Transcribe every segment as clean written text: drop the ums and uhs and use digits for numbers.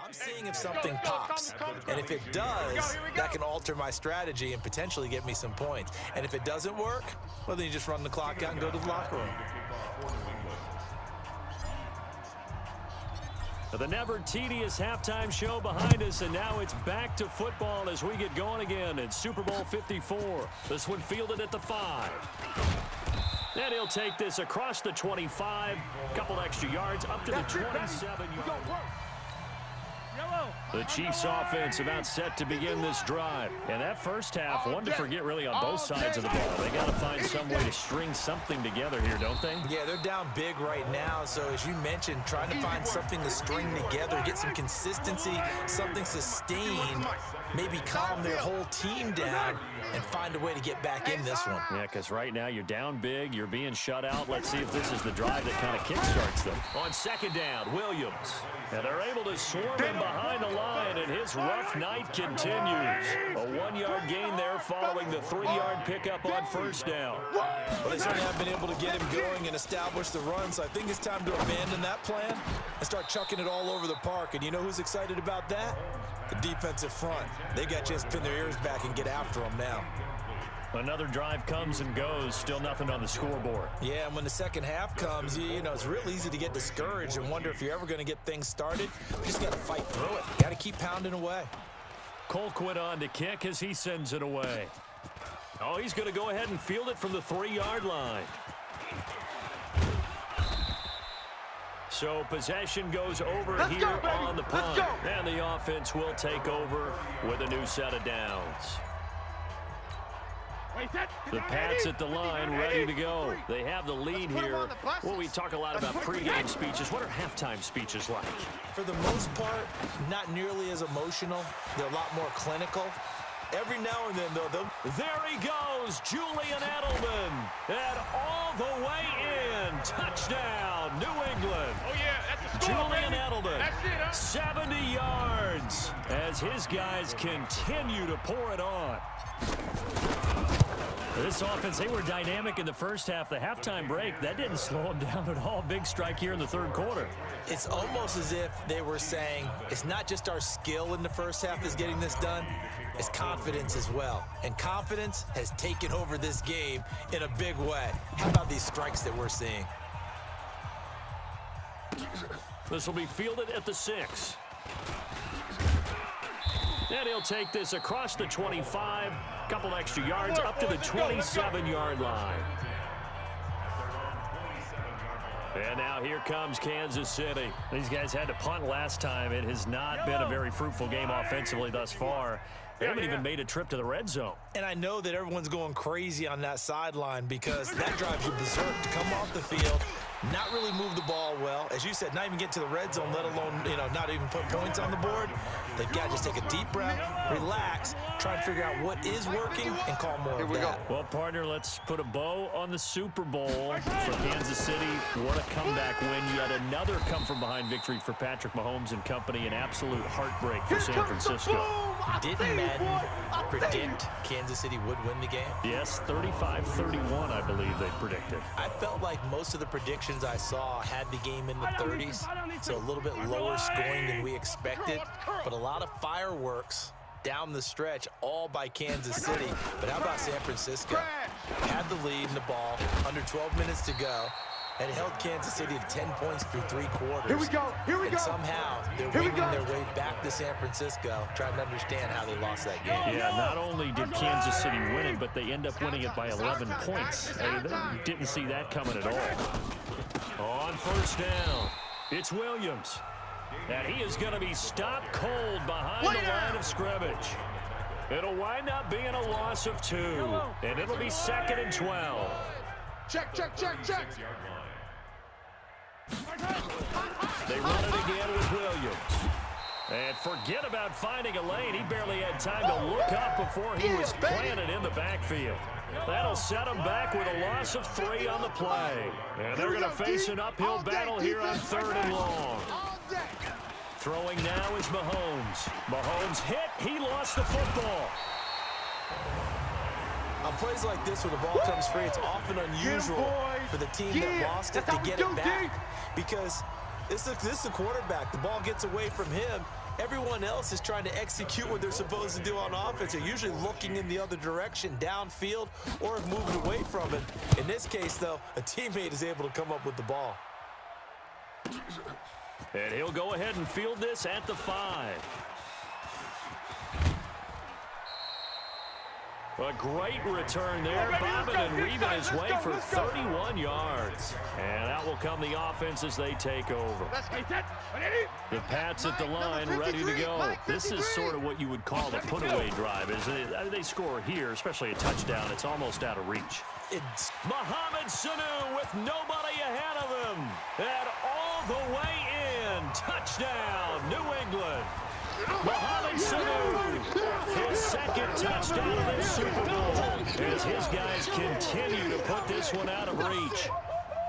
I'm seeing if something pops, and if it does, that can alter my strategy and potentially get me some points. And if it doesn't work, well, then you just run the clock out and go to the locker room. The never tedious halftime show behind us, and now it's back to football as we get going again in Super Bowl 54. This one fielded at the 5. And he'll take this across the 25, couple extra yards up to the 27-yard line. The Chiefs offense about set to begin this drive. And that first half, one to forget really on both sides of the ball. They got to find some way to string something together here, don't they? Yeah, they're down big right now. So as you mentioned, trying to find something to string together, get some consistency, something sustained, maybe calm their whole team down and find a way to get back in this one. Yeah, because right now you're down big, you're being shut out. Let's see if this is the drive that kind of kickstarts them. On second down, Williams. And they're able to swarm him behind the line, and his rough night continues. A 1-yard gain there following the 3-yard pickup on first down. Well, they certainly have been able to get him going and establish the run, so I think it's time to abandon that plan and start chucking it all over the park. And you know who's excited about that? The defensive front. They got to just pin their ears back and get after them now. Another drive comes and goes, still nothing on the scoreboard. Yeah, and when the second half comes, you know, it's real easy to get discouraged and wonder if you're ever going to get things started. You just got to fight through it. Got to keep pounding away. Colquitt on to kick as he sends it away. Oh, he's going to go ahead and field it from the 3-yard line. So possession goes over here on the punt. And the offense will take over with a new set of downs. The Pats at the line, ready to go. They have the lead here. Well, we talk a lot about pregame speeches. What are halftime speeches like? For the most part, not nearly as emotional. They're a lot more clinical. Every now and then, though, there he goes, Julian Edelman. And all the way in. Touchdown, New England. Oh, yeah, that's a score, Julian baby. Edelman, That's it, huh? 70 yards as his guys continue to pour it on. This offense, they were dynamic in the first half. The halftime break, that didn't slow them down at all. Big strike here in the third quarter. it's almost as if they were saying it's not just our skill in the first half is getting this done, it's confidence as well. And confidence has taken over this game in a big way. How about these strikes that we're seeing? This will be fielded at the 6. And he'll take this across the 25, couple extra yards up to the 27-yard line. And now here comes Kansas City. These guys had to punt last time. It has not been a very fruitful game offensively thus far. They haven't even made a trip to the red zone. And I know that everyone's going crazy on that sideline because that drives you berserk to come off the field, not really move the ball well. As you said, not even get to the red zone, let alone, not even put points on the board. They've got to just take a deep breath, relax, try and figure out what is working and call more of that. Well, partner, let's put a bow on the Super Bowl for Kansas City. What a comeback win. Yet another come-from-behind victory for Patrick Mahomes and company. An absolute heartbreak for San Francisco. Didn't Madden predict Kansas City would win the game? Yes, 35-31, I believe they predicted. I felt like most of the predictions I saw had the game in the 30s, so a little bit lower scoring than we expected, but a lot of fireworks down the stretch, all by Kansas City. But how about San Francisco? Had the lead in the ball, under 12 minutes to go, and held Kansas City to 10 points through 3 quarters. Here we go. And somehow they're winging their way back to San Francisco, trying to understand how they lost that game. Yeah, not only did Kansas City win it, but they end up winning it by 11 points. They didn't see that coming at all. On first down, it's Williams. And he is going to be stopped cold behind the line of scrimmage. It'll wind up being a loss of 2, and it'll be 2nd and 12. Check. They run it again with Williams. And forget about finding a lane. He barely had time to look up before he was planted in the backfield. That'll set him back with a loss of 3 on the play. And they're going to face an uphill battle here on 3rd and long. Throwing now is Mahomes. Mahomes hit. He lost the football. On plays like this where the ball comes free, it's often unusual for the team that lost it to get it back. Because this is the quarterback. The ball gets away from him. Everyone else is trying to execute what they're supposed to do on offense. They're usually looking in the other direction, downfield, or have moved away from it. In this case, though, a teammate is able to come up with the ball. And he'll go ahead and field this at the 5. A great return there, bobbing and weaving his way for 31 yards. And out will come the offense as they take over. The Pats at the line, ready to go. This is sort of what you would call a put-away drive, isn't it? I mean, they score here, especially a touchdown. It's almost out of reach. It's Mohamed Sanu with nobody ahead of him. And all the way in. Touchdown, New England. Mohamed Sanu, his second touchdown of this Super Bowl, as his guys continue to put this one out of reach.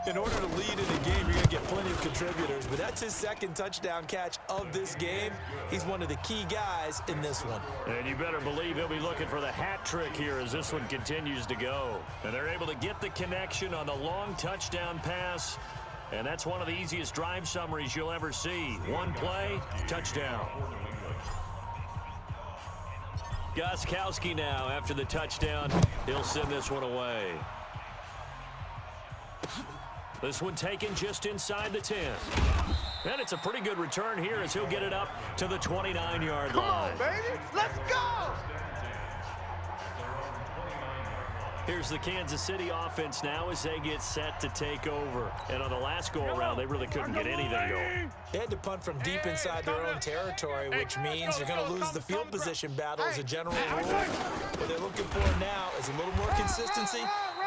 In order to lead in a game, you're going to get plenty of contributors, but that's his second touchdown catch of this game. He's one of the key guys in this one. And you better believe he'll be looking for the hat trick here as this one continues to go. And they're able to get the connection on the long touchdown pass. And that's one of the easiest drive summaries you'll ever see. One play, touchdown. Gostkowski now after the touchdown. He'll send this one away. This one taken just inside the 10. And it's a pretty good return here as he'll get it up to the 29-yard line. Come on, baby. Let's go. Here's the Kansas City offense now as they get set to take over. And on the last go-around, they really couldn't get anything going. They had to punt from deep inside their own territory, which means you're going to lose the field position battle as a general rule. What they're looking for now is a little more consistency,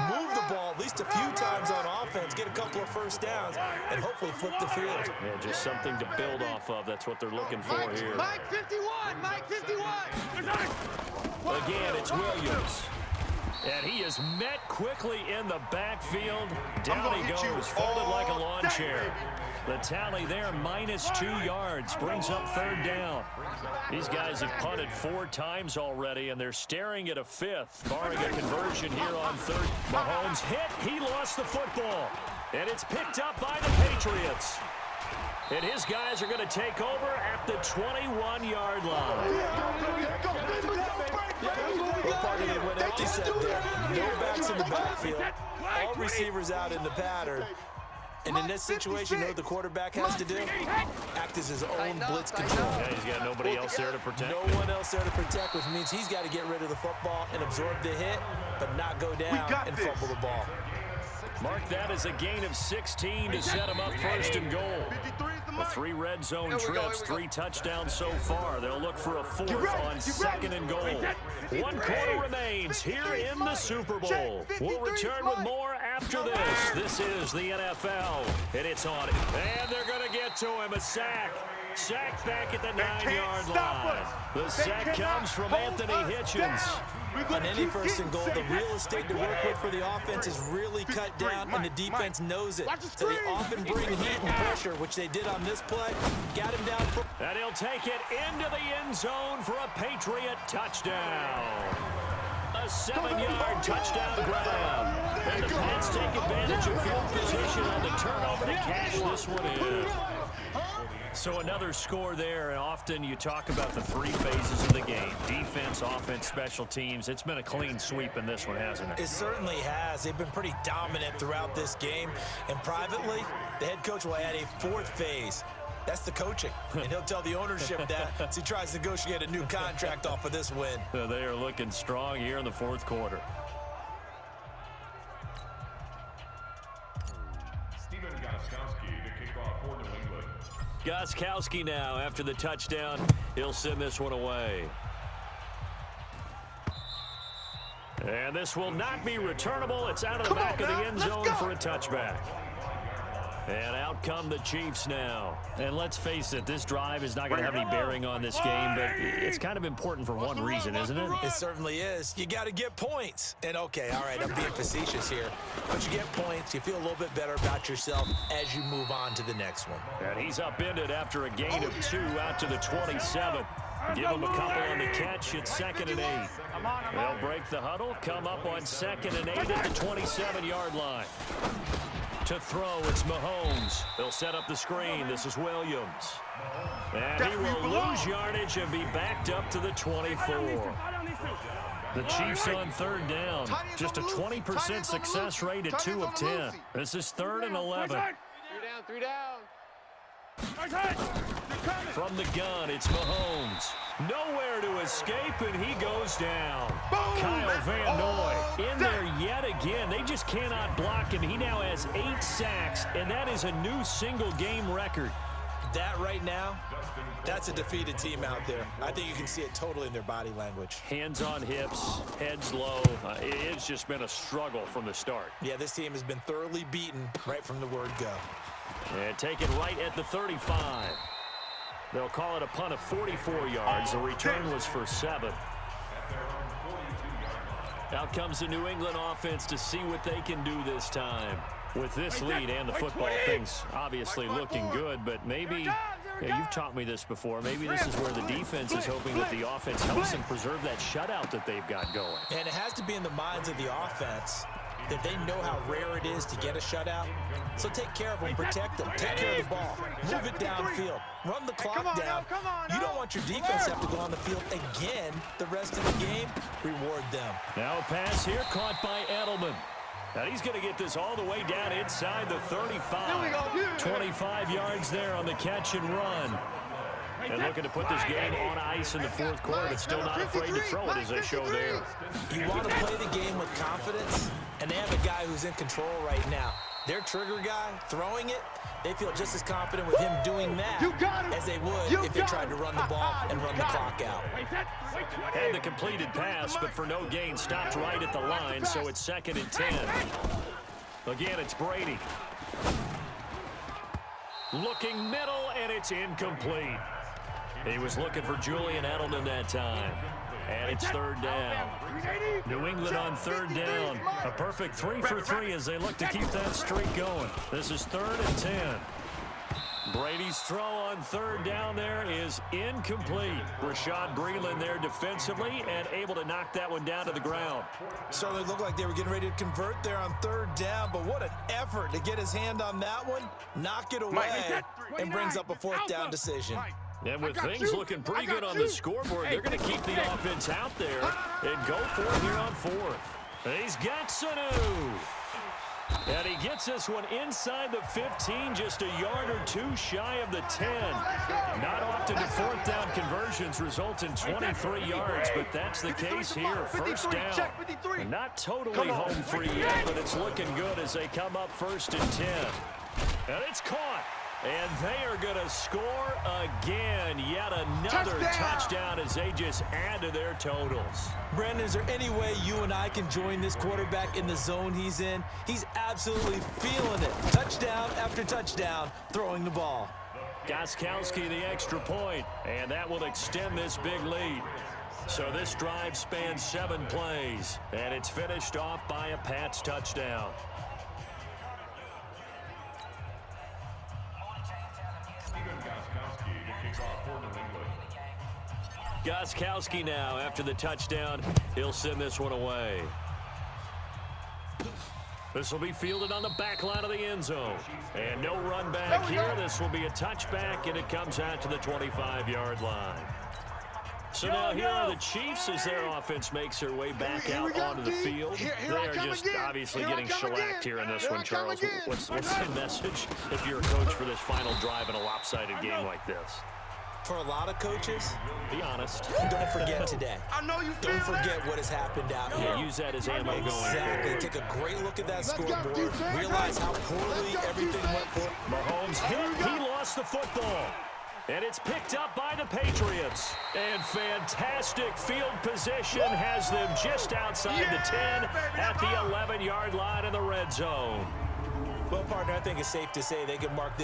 move the ball at least a few times on offense, get a couple of first downs, and hopefully flip the field. Yeah, just something to build off of. That's what they're looking for here. Mike 51, Mike 51. Again, it's Williams. And he is met quickly in the backfield. Down he goes, folded like a lawn chair. The tally there, -2 yards, brings up third down. These guys have punted 4 times already, and they're staring at a 5th, barring a conversion here on third. Mahomes hit, he lost the football. And it's picked up by the Patriots. And his guys are going to take over at the 21-yard line. Went empty set there. No backs in the backfield. All receivers out in the pattern. And in this situation, you know what the quarterback has to do? Act as his own blitz control. Yeah, he's got nobody else there to protect. No one else there to protect, which means he's got to get rid of the football and absorb the hit, but not go down and fumble the ball. Mark that as a gain of 16 to set him up first and goal. The 3 red zone trips, 3 touchdowns so far. They'll look for a 4th on second and goal. 1 quarter remains here in the Super Bowl. We'll return with more after this. This is the NFL, and it's on it. And they're going to get to him, a sack. Sacked back at the 9-yard line. The sack comes from Anthony Hitchens. On any first and goal, the real estate to work with for the offense is really cut down, and the defense knows it. So they often bring heat and pressure, which they did on this play. Got him down. And he'll take it into the end zone for a Patriot touchdown. A 7-yard touchdown grab. And the Pats take advantage of field position on the turnover to cash this one in. So another score there, and often you talk about the 3 phases of the game. Defense, offense, special teams. It's been a clean sweep in this one, hasn't it? It certainly has. They've been pretty dominant throughout this game. And privately, the head coach will add a 4th phase. That's the coaching. And he'll tell the ownership that as he tries to negotiate a new contract off of this win. They are looking strong here in the 4th quarter. Gostkowski now after the touchdown. He'll send this one away. And this will not be returnable. It's out of the back of the end zone for a touchback. And out come the Chiefs now. And let's face it, this drive is not going to have any bearing on this game, but it's kind of important for one reason, isn't it? It certainly is. You got to get points. And okay, all right, I'm being facetious here. But you get points, you feel a little bit better about yourself as you move on to the next one. And he's upended after a gain of 2 out to the 27. Give him a couple on the catch. It's 2nd and 8. They'll break the huddle, come up on 2nd and 8 at the 27-yard line. To throw, it's Mahomes. They'll set up the screen. This is Williams. And he will lose yardage and be backed up to the 24. The Chiefs on third down. Just a 20% success rate at 2 of 10. This is 3rd and 11. 3 down. From the gun, it's Mahomes. Nowhere to escape, and he goes down. Kyle Van Noy in there yet again. They just cannot block him. He now has 8 sacks, and that is a new single-game record. That right now, that's a defeated team out there. I think you can see it totally in their body language. Hands on hips, heads low. It's just been a struggle from the start. Yeah, this team has been thoroughly beaten right from the word go. And take it right at the 35. They'll call it a punt of 44 yards. The return was for 7. Out comes the New England offense to see what they can do this time. With this lead and the football, things obviously looking good, but maybe, you've taught me this before, maybe this is where the defense is hoping that the offense helps them preserve that shutout that they've got going. And it has to be in the minds of the offense that they know how rare it is to get a shutout. So take care of them, protect them, take care of the ball, move it downfield, run the clock down. You don't want your defense to have to go on the field again the rest of the game. Reward them. Now a pass here caught by Edelman. And he's going to get this all the way down inside the 35. 25 yards there on the catch and run. And looking to put this game on ice in the 4th quarter, but still not afraid to throw it as they show there. You want to play the game with confidence, and they have a guy who's in control right now. Their trigger guy throwing it, they feel just as confident with him doing that as they would if they tried to run the ball and run the clock out. Had the completed pass, but for no gain, stopped right at the line, so it's 2nd and 10. Again, it's Brady. Looking middle, and it's incomplete. He was looking for Julian Edelman that time. And it's 3rd down. New England on 3rd down. A perfect 3 for 3 as they look to keep that streak going. This is 3rd and 10. Brady's throw on 3rd down there is incomplete. Rashad Breeland there defensively and able to knock that one down to the ground. Certainly looked like they were getting ready to convert there on 3rd down, but what an effort to get his hand on that one, knock it away, and brings up a 4th down decision. And with things looking pretty good on the scoreboard, they're going to keep the offense out there and go for it here on 4th. He's got Sanu. And he gets this one inside the 15, just a yard or 2 shy of the 10. Not often do 4th down conversions result in 23 yards, but that's the case here. 1st down. Not totally home free yet, but it's looking good as they come up 1st and 10. And it's caught. And they are going to score again. Yet another touchdown as they just add to their totals. Brandon, is there any way you and I can join this quarterback in the zone he's in? He's absolutely feeling it. Touchdown after touchdown, throwing the ball. Gostkowski the extra point, and that will extend this big lead. So this drive spans 7 plays, and it's finished off by a Pats touchdown. Gostkowski now after the touchdown. He'll send this one away. This will be fielded on the back line of the end zone. And no run back here. This will be a touchback, and it comes out to the 25-yard line. So now here are the Chiefs as their offense makes their way back out onto the field. They are just obviously getting shellacked here in this one, Charles. What's the message if you're a coach for this final drive in a lopsided game like this? For a lot of coaches, be honest. Don't forget today. Don't forget what has happened out here. Use that as ammo going. Exactly. Take a great look at that scoreboard. Realize how poorly everything went for Mahomes hit. He lost the football. And it's picked up by the Patriots. And fantastic field position has them just outside the 10 at the 11-yard line in the red zone. Well, partner, I think it's safe to say they can mark this